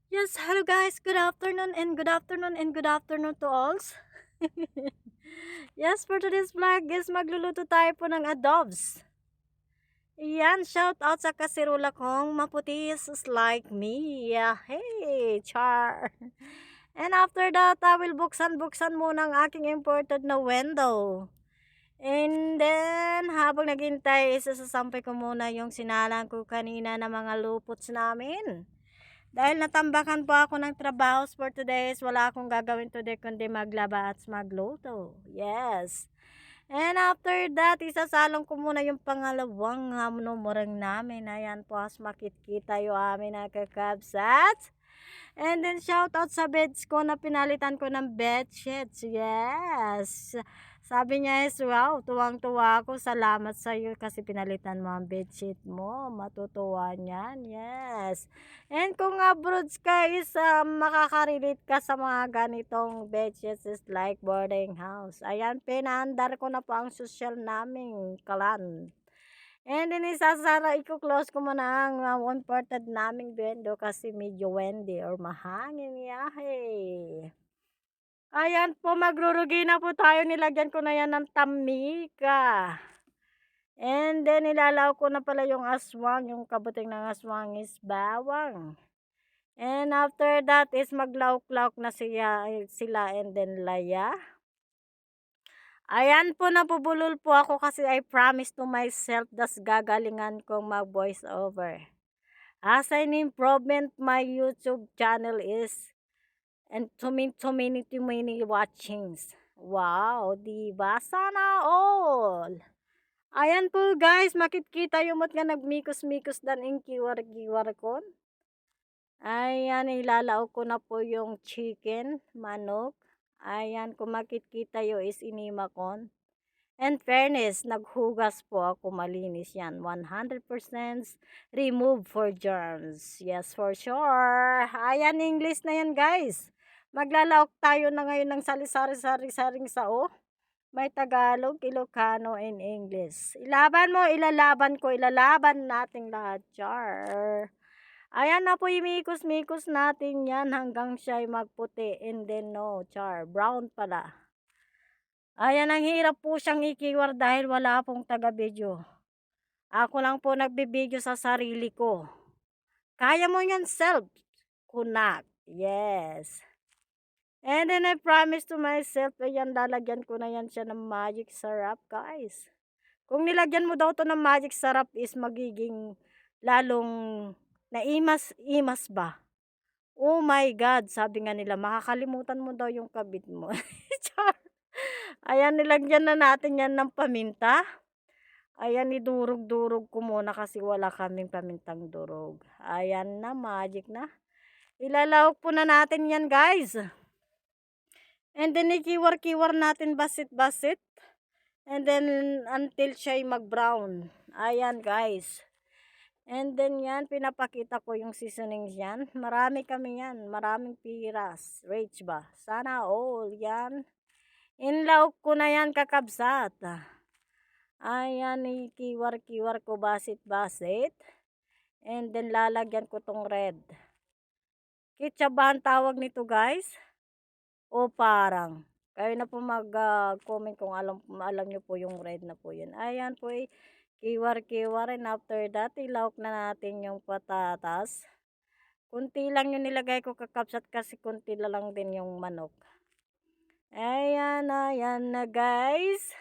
Yes, hello guys. Good afternoon and good afternoon and good afternoon to all. Yes, for today's vlog is magluluto tayo po ng adobs. Yan, shout out sa kasirula kong maputis is like me. Yeah, hey, char. And after that, I will buksan muna ang aking imported na window. And then, habang naghintay, isasasampay ko muna yung sinalang ko kanina na mga lupots namin. Dahil natambakan po ako ng trabaho for today, wala akong gagawin today kundi maglaba at magluto. Yes. And after that, isasalong ko muna yung pangalawang numurang namin. Ayan po, as makikita yung amin na kakabsat. And then shout out sa beds ko na pinalitan ko ng bed sheets. Yes. Sabi niya is, wow, tuwang-tuwa ako. Salamat sa iyo kasi pinalitan mo ang bedsheet mo. Matutuwa niyan. Yes. And kung abroad ka is makaka-relate ka sa mga ganitong bedsheets is like boarding house. Ayan, pinaandar ko na po ang social naming kalan. And then i-close ko muna ang one-ported naming bendo kasi medyo windy or mahangin yahe. Ayan po, magrurugi na po tayo. Nilagyan ko na yan ng tamika. And then, ilalaw ko na pala yung aswang. Yung kabuting ng aswang is bawang. And after that is maglauk-lauk na sila and then laya. Ayan po, napubulol po ako kasi I promise to myself das gagalingan kong mag-voice over. As an improvement, my YouTube channel is and too many watchings. Wow, diba? Sana all. Ayan po guys, makikita yung mat nga nagmikos-mikos dan in kiwar-kiwar ko. Ayan, ilalao ko na po yung chicken, manok. Ayan, kung makikita yung is inima kon. And fairness, naghugas po ako, malinis yan. 100% remove for germs. Yes, for sure. Ayan, English na yan guys. Maglalaok tayo na ngayon ng sari-sari-saring sao. May Tagalog, Ilocano, and English. Ilaban mo, ilalaban nating lahat, char. Ayan na po, imikos-mikos natin yan hanggang siya'y magputi. And then no, char, brown pala. Ayan, ang hirap po siyang ikiwar dahil wala pong taga-video. Ako lang po nagbibideo sa sarili ko. Kaya mo yan self. Kunak. Yes. And then I promise to myself, ayan, lalagyan ko na yan siya ng magic syrup, guys. Kung nilagyan mo daw to ng magic syrup is magiging lalong naimas-imas ba? Oh my God, sabi nga nila, makakalimutan mo daw yung kabit mo. Ayan, nilagyan na natin yan ng paminta. Ayan, idurog-durog ko muna kasi wala kaming pamintang durog. Ayan na, magic na. Ilalawak po na natin yan guys. And then ikiwar-kiwar natin basit-basit. And then until siya'y mag-brown. Ayan guys. And then yan, pinapakita ko yung seasonings yan. Marami kami yan. Maraming piras. Rage ba? Sana all yan. Inlaw ko na yan kakabsat. Ayan, ikiwar-kiwar ko basit-basit. And then lalagyan ko tong red. Ketchup ba ang tawag nito guys? O parang? Kayo na po mag-comment kung alam nyo po yung red na po yun. Ayan po, kiwar-kiwar, and after that, ilawak na natin yung patatas. Kunti lang yung nilagay ko kakapsat kasi kunti lang din yung manok. Ayan na guys.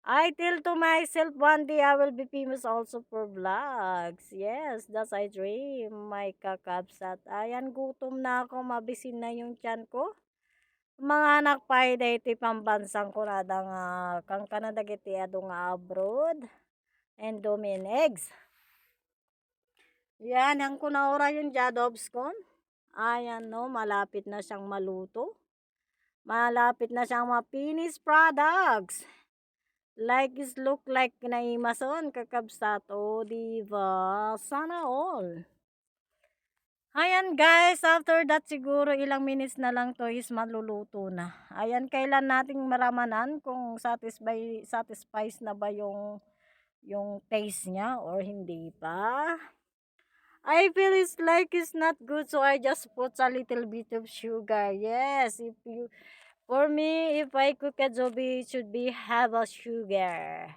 I tell to myself one day I will be famous also for vlogs. Yes, that's I dream, my kakapsat. Ayan, gutom na ako, mabisin na yung tiyan ko. Mga anak pa iti pambansang kunada nga kang kanadagiti ado nga abroad and domin eggs. Yan, ang kunaura yung jadobs kon. Ayan no, malapit na siyang maluto. Malapit na siyang ma-finish products. Like is look like naimason kakabsat. O diba? Sana all. Ayan guys, after that siguro ilang minutes na lang to is maluluto na. Ayan, kailan nating maramanan kung satisfies na ba yung taste niya or hindi pa. I feel it's like it's not good, so I just put a little bit of sugar. Yes, if you, for me, if I cook adobo, it should be have a sugar.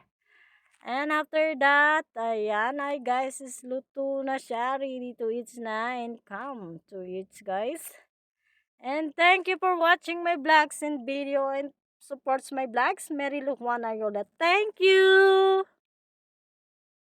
And after that, ayan ay guys, is luto na siya. Ready to eat na and come to eat guys. And thank you for watching my vlogs and video and supports my vlogs. Mary Lujuan Ayola. Thank you!